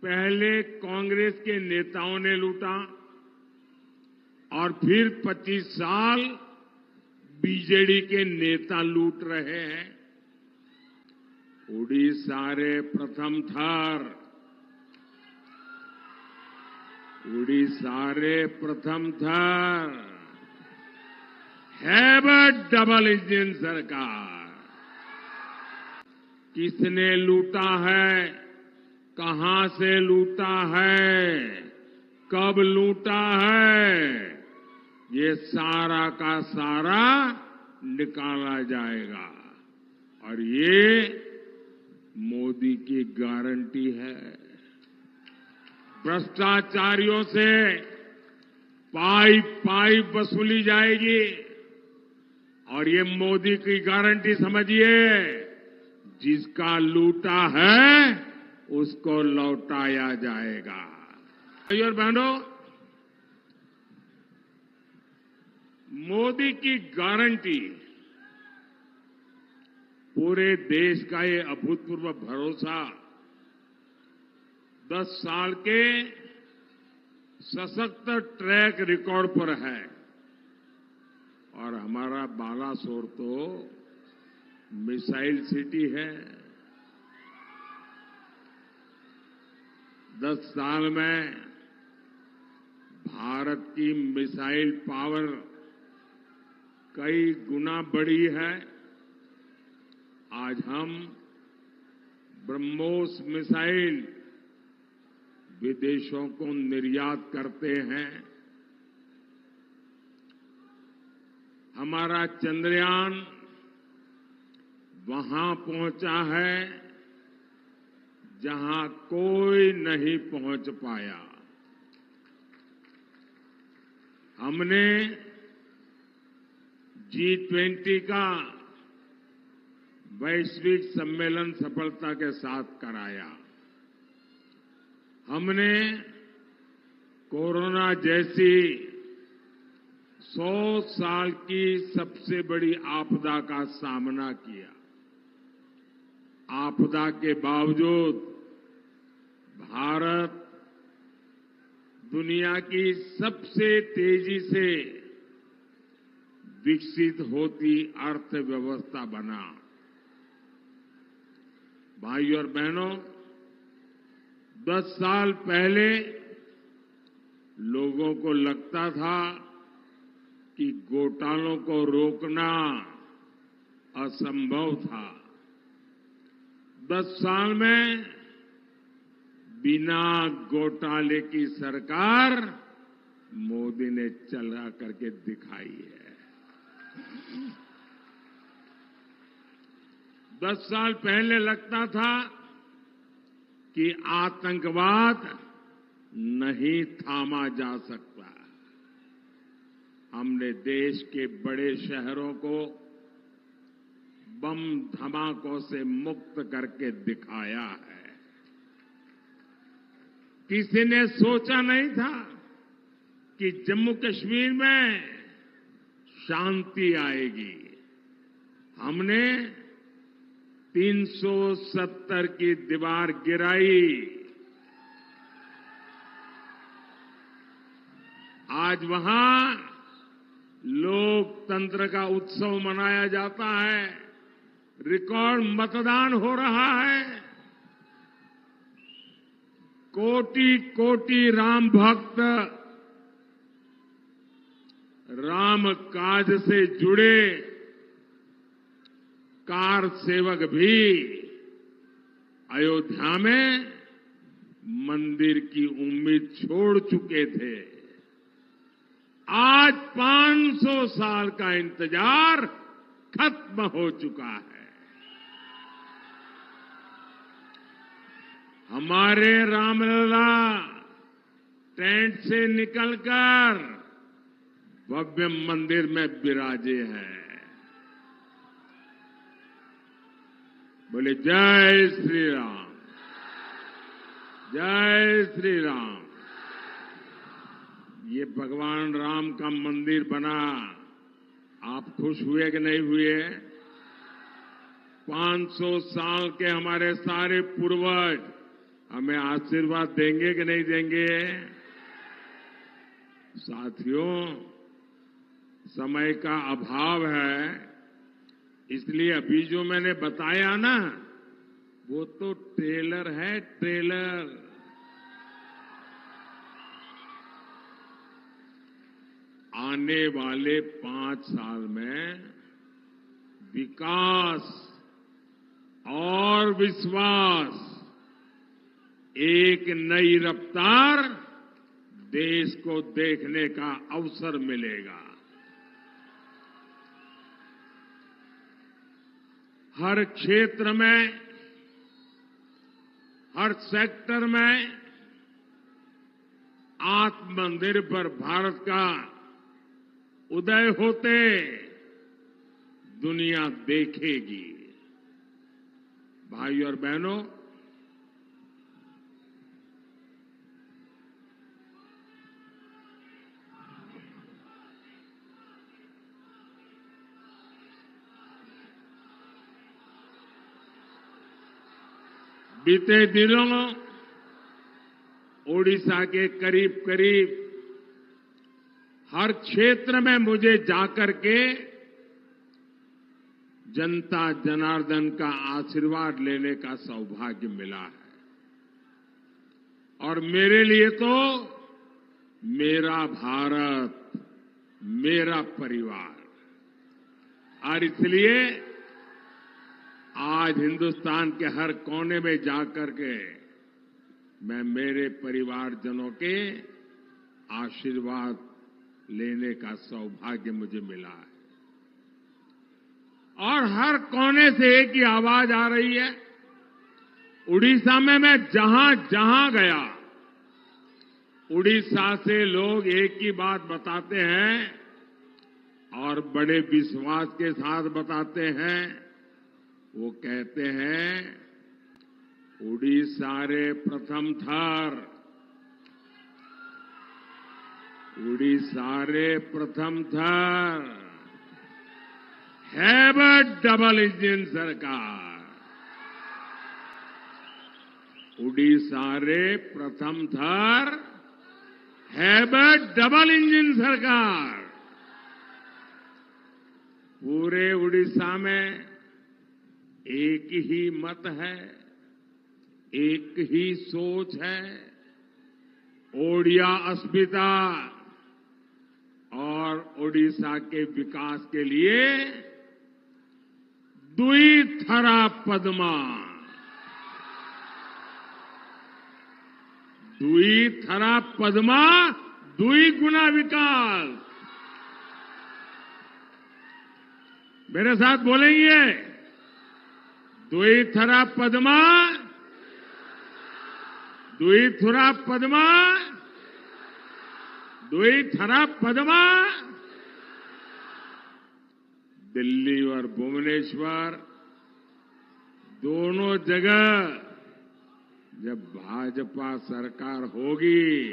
पहले कांग्रेस के नेताओं ने लूटा और फिर 25 साल बीजेडी के नेता लूट रहे हैं। उड़ीसा रे प्रथम थर, उड़ीसा रे प्रथम थर है डबल इंजन सरकार। किसने लूटा है, कहां से लूटा है, कब लूटा है, ये सारा का सारा निकाला जाएगा और ये मोदी की गारंटी है। भ्रष्टाचारियों से पाई पाई वसूली जाएगी और ये मोदी की गारंटी समझिए, जिसका लूटा है उसको लौटाया जाएगा। भाइयों और बहनों, मोदी की गारंटी पूरे देश का ये अभूतपूर्व भरोसा 10 साल के सशक्त ट्रैक रिकॉर्ड पर है। और हमारा बालासोर तो मिसाइल सिटी है। 10 साल में भारत की मिसाइल पावर कई गुना बढ़ी है। आज हम ब्रह्मोस मिसाइल विदेशों को निर्यात करते हैं। हमारा चंद्रयान वहां पहुंचा है जहां कोई नहीं पहुंच पाया। हमने G20 का वैश्विक सम्मेलन सफलता के साथ कराया। हमने कोरोना जैसी 100 साल की सबसे बड़ी आपदा का सामना किया। आपदा के बावजूद भारत दुनिया की सबसे तेजी से विकसित होती अर्थव्यवस्था बना। भाइयों और बहनों, 10 साल पहले लोगों को लगता था कि घोटालों को रोकना असंभव था। 10 साल में बिना घोटाले की सरकार मोदी ने चला करके दिखाई है। 10 साल पहले लगता था कि आतंकवाद नहीं थामा जा सकता। हमने देश के बड़े शहरों को बम धमाकों से मुक्त करके दिखाया है। किसी ने सोचा नहीं था कि जम्मू कश्मीर में शांति आएगी। हमने 370 की दीवार गिराई। आज वहां लोकतंत्र का उत्सव मनाया जाता है। रिकॉर्ड मतदान हो रहा है। कोटि कोटि राम भक्त राम काज से जुड़े कार सेवक भी अयोध्या में मंदिर की उम्मीद छोड़ चुके थे। आज 500 साल का इंतजार खत्म हो चुका है। हमारे रामलला टेंट से निकलकर भव्य मंदिर में विराजे हैं। बोले जय श्री राम, जय श्री राम। ये भगवान राम का मंदिर बना, आप खुश हुए कि नहीं हुए? 500 साल के हमारे सारे पूर्वज हमें आशीर्वाद देंगे कि नहीं देंगे? साथियों, समय का अभाव है, इसलिए अभी जो मैंने बताया ना, वो तो ट्रेलर है, ट्रेलर। आने वाले 5 साल में विकास और विश्वास, एक नई रफ्तार देश को देखने का अवसर मिलेगा। हर क्षेत्र में, हर सेक्टर में आत्मनिर्भर भारत का उदय होते दुनिया देखेगी। भाइयों और बहनों, बीते दिनों ओडिशा के करीब करीब हर क्षेत्र में मुझे जाकर के जनता जनार्दन का आशीर्वाद लेने का सौभाग्य मिला है। और मेरे लिए तो मेरा भारत, मेरा परिवार, और इसलिए आज हिंदुस्तान के हर कोने में जाकर के मैं मेरे परिवारजनों के आशीर्वाद लेने का सौभाग्य मुझे मिला है। और हर कोने से एक ही आवाज आ रही है। उड़ीसा में मैं जहां जहां गया, उड़ीसा से लोग एक ही बात बताते हैं और बड़े विश्वास के साथ बताते हैं। वो कहते हैं, उड़ीसा रे प्रथम थर, उड़ीसा रे प्रथम थर, हैव अ डबल इंजन सरकार। उड़ीसा रे प्रथम थर, हैव अ डबल इंजन सरकार। पूरे उड़ीसा में एक ही मत है, एक ही सोच है। ओडिया अस्मिता और ओडिशा के विकास के लिए द्विथरा पद्मा, द्विथरा पद्मा, द्विगुना विकास। मेरे साथ बोलेंगे, द्विथरा पद्मा, द्विथरा पद्मा, द्विथरा पद्मा। दिल्ली और भुवनेश्वर दोनों जगह जब भाजपा सरकार होगी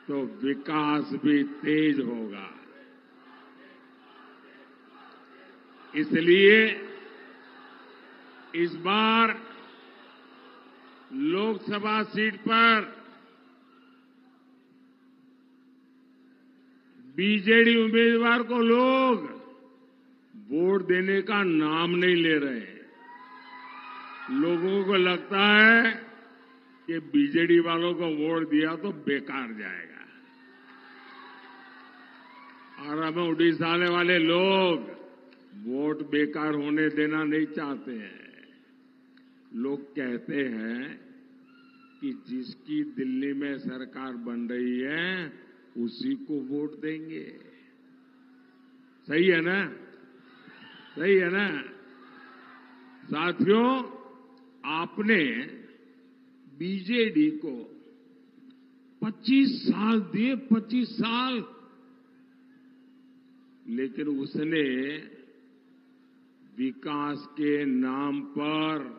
तो विकास भी तेज होगा। इसलिए इस बार लोकसभा सीट पर बीजेडी उम्मीदवार को लोग वोट देने का नाम नहीं ले रहे हैं। लोगों को लगता है कि बीजेडी वालों को वोट दिया तो बेकार जाएगा। और हमें उड़ीसा वाले लोग वोट बेकार होने देना नहीं चाहते हैं। लोग कहते हैं कि जिसकी दिल्ली में सरकार बन रही है उसी को वोट देंगे। सही है ना? सही है ना? साथियों, आपने बीजेडी को 25 साल दिए, 25 साल, लेकिन उसने विकास के नाम पर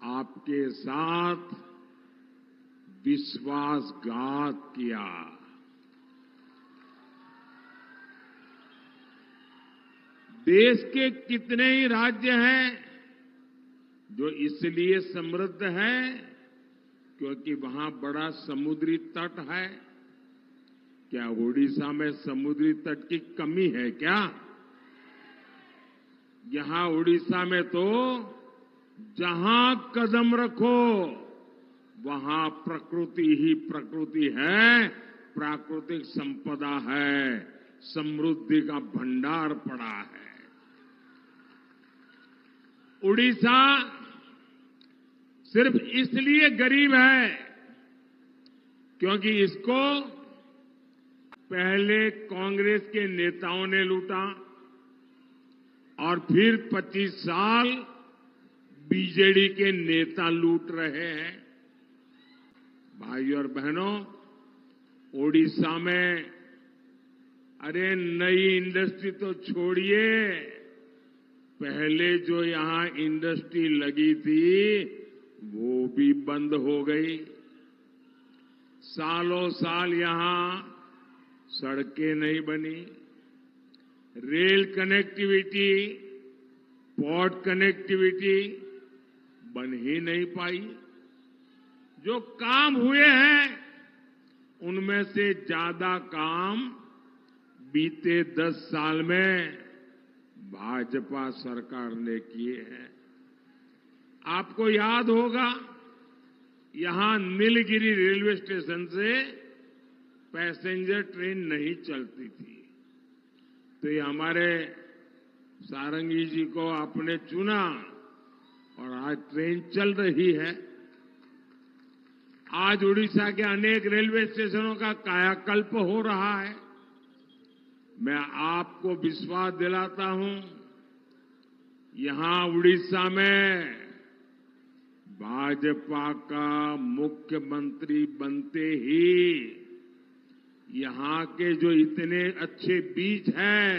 आपके साथ विश्वासघात किया। देश के कितने ही राज्य हैं जो इसलिए समृद्ध है क्योंकि वहां बड़ा समुद्री तट है। क्या ओडिशा में समुद्री तट की कमी है क्या? यहां ओडिशा में तो जहां कदम रखो वहां प्रकृति ही प्रकृति है, प्राकृतिक संपदा है, समृद्धि का भंडार पड़ा है। ओडिशा सिर्फ इसलिए गरीब है क्योंकि इसको पहले कांग्रेस के नेताओं ने लूटा और फिर 25 साल बीजेडी के नेता लूट रहे हैं। भाइयों और बहनों, ओडिशा में अरे नई इंडस्ट्री तो छोड़िए, पहले जो यहां इंडस्ट्री लगी थी वो भी बंद हो गई। सालों साल यहां सड़कें नहीं बनी, रेल कनेक्टिविटी, पोर्ट कनेक्टिविटी बन ही नहीं पाई। जो काम हुए हैं उनमें से ज्यादा काम बीते 10 साल में भाजपा सरकार ने किए हैं। आपको याद होगा यहां नीलगिरी रेलवे स्टेशन से पैसेंजर ट्रेन नहीं चलती थी, तो ये हमारे सारंगी जी को आपने चुना और आज ट्रेन चल रही है। आज उड़ीसा के अनेक रेलवे स्टेशनों का कायाकल्प हो रहा है। मैं आपको विश्वास दिलाता हूं, यहां उड़ीसा में भाजपा का मुख्यमंत्री बनते ही यहां के जो इतने अच्छे बीज हैं,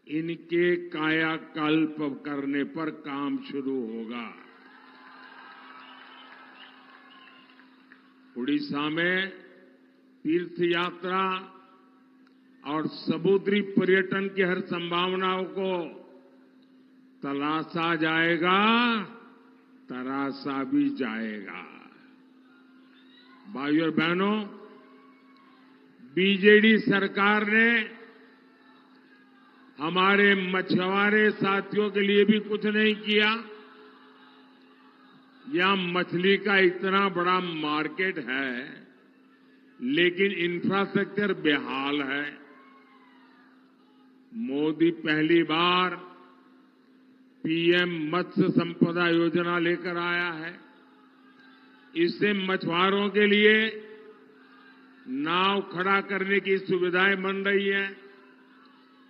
इनके कायाकल्प करने पर काम शुरू होगा। उड़ीसा में तीर्थ यात्रा और समुद्री पर्यटन की हर संभावनाओं को तलाशा जाएगा, तराशा भी जाएगा। भाइयों और बहनों, बीजेडी सरकार ने हमारे मछुआरे साथियों के लिए भी कुछ नहीं किया। यहां मछली का इतना बड़ा मार्केट है, लेकिन इंफ्रास्ट्रक्चर बेहाल है। मोदी पहली बार पीएम मत्स्य संपदा योजना लेकर आया है। इससे मछुआरों के लिए नाव खड़ा करने की सुविधाएं बन रही हैं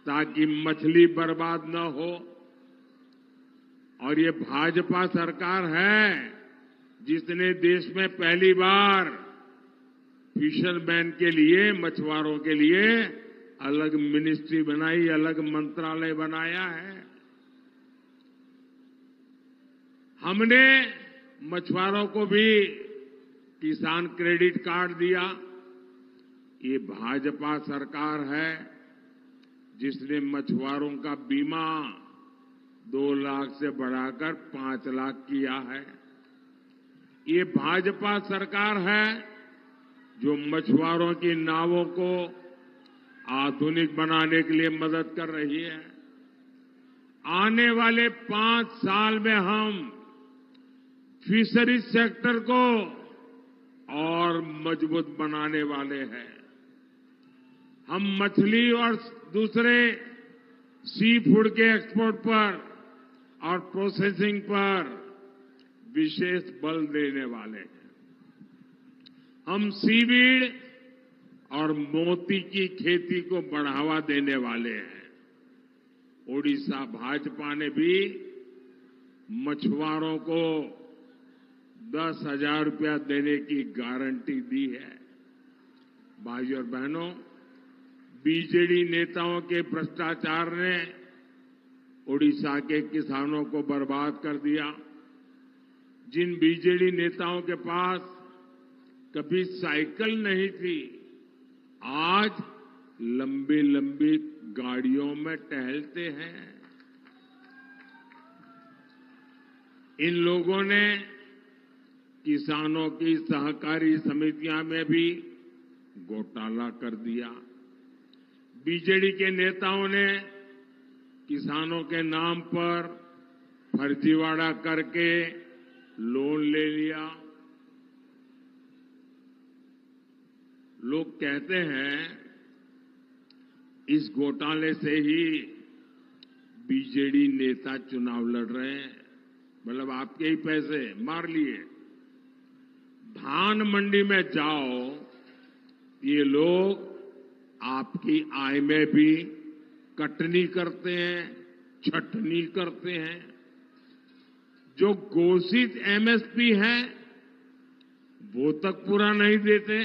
ताकि मछली बर्बाद न हो। और ये भाजपा सरकार है जिसने देश में पहली बार फिशरमैन के लिए, मछुआरों के लिए अलग मिनिस्ट्री बनाई, अलग मंत्रालय बनाया है। हमने मछुआरों को भी किसान क्रेडिट कार्ड दिया। ये भाजपा सरकार है जिसने मछुआरों का बीमा 2 लाख से बढ़ाकर 5 लाख किया है। ये भाजपा सरकार है जो मछुआरों की नावों को आधुनिक बनाने के लिए मदद कर रही है। आने वाले 5 साल में हम फिशरीज सेक्टर को और मजबूत बनाने वाले हैं। हम मछली और दूसरे सी फूड के एक्सपोर्ट पर और प्रोसेसिंग पर विशेष बल देने वाले हैं। हम सीवीड और मोती की खेती को बढ़ावा देने वाले हैं। ओडिशा भाजपा ने भी मछुआरों को 10,000 रुपया देने की गारंटी दी है। भाइयों और बहनों, बीजेडी नेताओं के भ्रष्टाचार ने ओडिशा के किसानों को बर्बाद कर दिया। जिन बीजेडी नेताओं के पास कभी साइकिल नहीं थी, आज लंबी लंबी गाड़ियों में टहलते हैं। इन लोगों ने किसानों की सहकारी समितियां में भी घोटाला कर दिया। बीजेडी के नेताओं ने किसानों के नाम पर फर्जीवाड़ा करके लोन ले लिया। लोग कहते हैं इस घोटाले से ही बीजेडी नेता चुनाव लड़ रहे हैं, मतलब आपके ही पैसे मार लिए। धान मंडी में जाओ, ये लोग आपकी आय में भी कटनी करते हैं, छटनी करते हैं। जो घोषित एमएसपी है वो तक पूरा नहीं देते।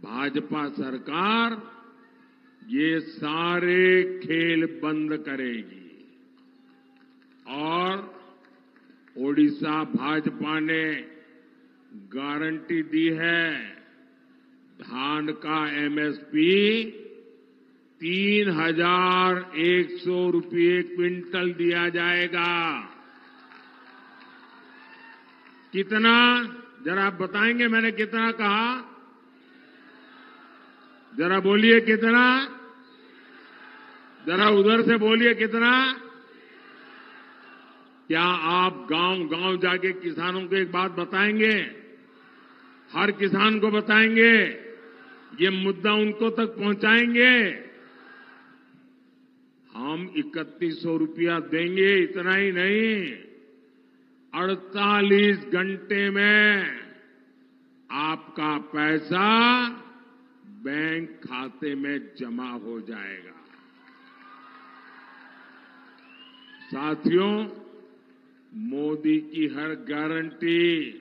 भाजपा सरकार ये सारे खेल बंद करेगी और ओडिशा भाजपा ने गारंटी दी है, धान का एमएसपी 3,100 रुपये क्विंटल दिया जाएगा। कितना, जरा आप बताएंगे मैंने कितना कहा? जरा बोलिए कितना, जरा उधर से बोलिए कितना। क्या आप गांव-गांव जाके किसानों को एक बात बताएंगे? हर किसान को बताएंगे? ये मुद्दा उनको तक पहुंचाएंगे? हम 3100 रुपया देंगे, इतना ही नहीं, 48 घंटे में आपका पैसा बैंक खाते में जमा हो जाएगा। साथियों, मोदी की हर गारंटी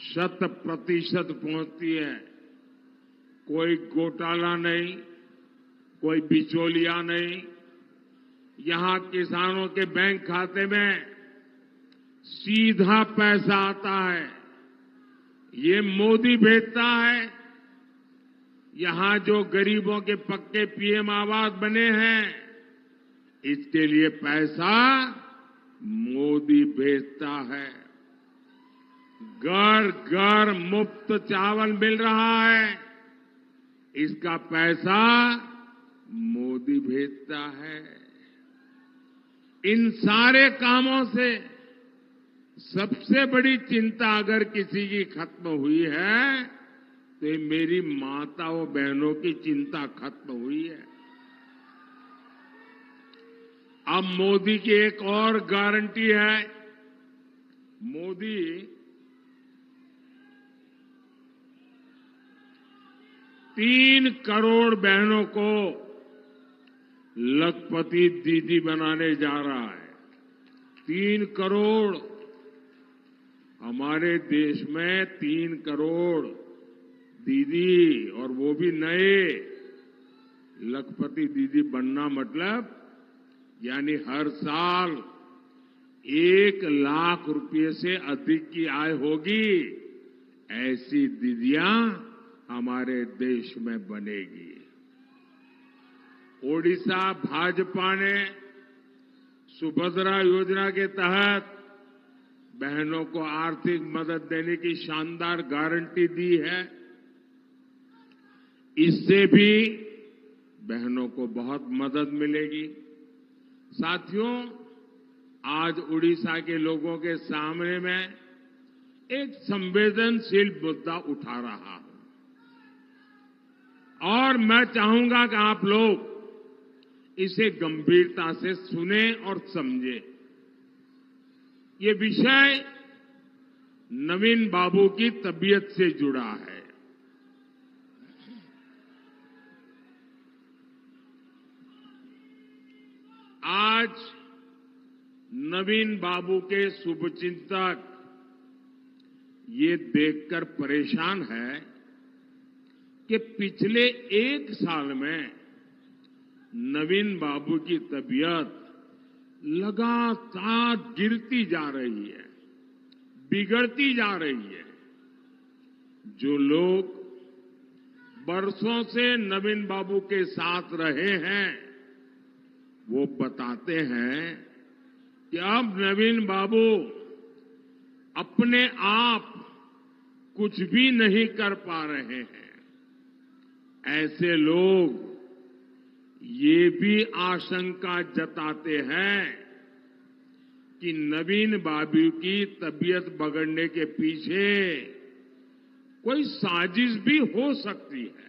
100% पहुंचती है। कोई घोटाला नहीं, कोई बिचौलिया नहीं। यहां किसानों के बैंक खाते में सीधा पैसा आता है, ये मोदी भेजता है। यहां जो गरीबों के पक्के पीएम आवास बने हैं, इसके लिए पैसा मोदी भेजता है। घर घर मुफ्त चावल मिल रहा है, इसका पैसा मोदी भेजता है। इन सारे कामों से सबसे बड़ी चिंता अगर किसी की खत्म हुई है तो ये मेरी माताओं बहनों की चिंता खत्म हुई है। अब मोदी की एक और गारंटी है। मोदी 3 करोड़ बहनों को लखपति दीदी बनाने जा रहा है। 3 करोड़, हमारे देश में 3 करोड़ दीदी, और वो भी नए लखपति दीदी बनना मतलब यानी हर साल 1 लाख रुपए से अधिक की आय होगी, ऐसी दीदियां हमारे देश में बनेगी। ओडिशा भाजपा ने सुभद्रा योजना के तहत बहनों को आर्थिक मदद देने की शानदार गारंटी दी है। इससे भी बहनों को बहुत मदद मिलेगी। साथियों, आज उड़ीसा के लोगों के सामने मैं एक संवेदनशील मुद्दा उठा रहा हूं और मैं चाहूंगा कि आप लोग इसे गंभीरता से सुने और समझें। ये विषय नवीन बाबू की तबीयत से जुड़ा है। आज नवीन बाबू के शुभचिंतक ये देखकर परेशान है कि पिछले 1 साल में नवीन बाबू की तबीयत लगातार गिरती जा रही है, बिगड़ती जा रही है। जो लोग बरसों से नवीन बाबू के साथ रहे हैं वो बताते हैं कि अब नवीन बाबू अपने आप कुछ भी नहीं कर पा रहे हैं। ऐसे लोग ये भी आशंका जताते हैं कि नवीन बाबू की तबीयत बिगड़ने के पीछे कोई साजिश भी हो सकती है।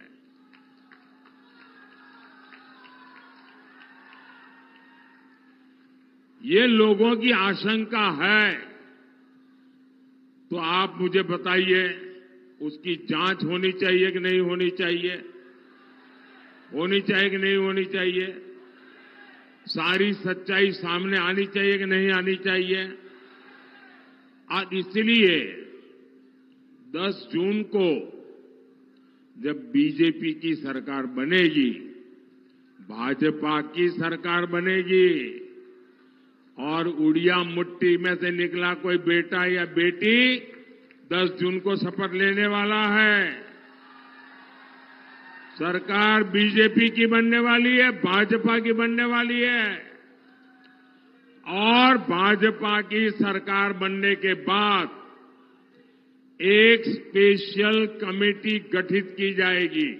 ये लोगों की आशंका है, तो आप मुझे बताइए, उसकी जांच होनी चाहिए कि नहीं होनी चाहिए? होनी चाहिए कि नहीं होनी चाहिए? सारी सच्चाई सामने आनी चाहिए कि नहीं आनी चाहिए? आज इसलिए 10 जून को जब बीजेपी की सरकार बनेगी, भाजपा की सरकार बनेगी और उड़िया मुट्ठी में से निकला कोई बेटा या बेटी 10 जून को शपथ लेने वाला है। सरकार बीजेपी की बनने वाली है, भाजपा की बनने वाली है और भाजपा की सरकार बनने के बाद एक स्पेशल कमेटी गठित की जाएगी।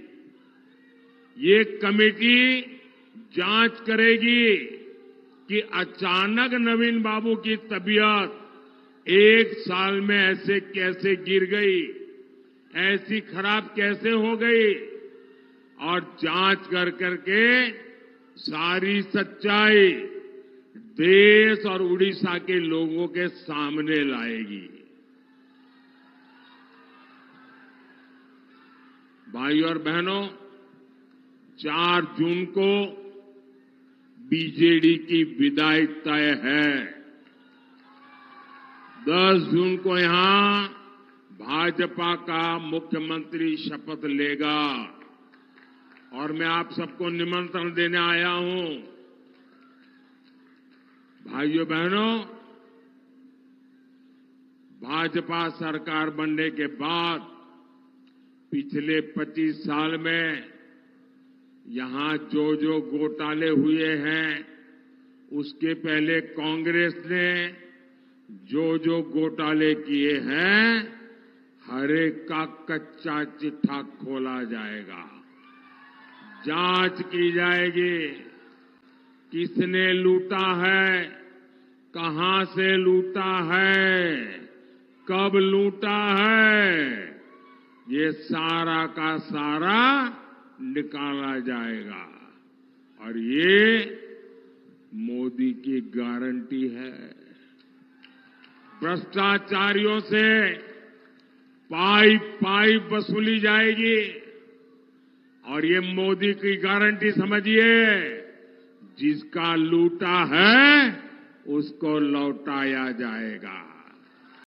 ये कमेटी जांच करेगी कि अचानक नवीन बाबू की तबीयत 1 साल में ऐसे कैसे गिर गई, ऐसी खराब कैसे हो गई, और जांच कर करके सारी सच्चाई देश और उड़ीसा के लोगों के सामने लाएगी। भाइयों और बहनों, 4 जून को बीजेडी की विदाई तय है। 10 जून को यहां भाजपा का मुख्यमंत्री शपथ लेगा और मैं आप सबको निमंत्रण देने आया हूं। भाइयों बहनों, भाजपा सरकार बनने के बाद पिछले 25 साल में यहां जो घोटाले हुए हैं, उसके पहले कांग्रेस ने जो घोटाले किए हैं, हर एक का कच्चा चिट्ठा खोला जाएगा, जांच की जाएगी। किसने लूटा है, कहां से लूटा है, कब लूटा है, ये सारा का सारा निकाला जाएगा और ये मोदी की गारंटी है। भ्रष्टाचारियों से पाई वसूली जाएगी और ये मोदी की गारंटी समझिए, जिसका लूटा है उसको लौटाया जाएगा।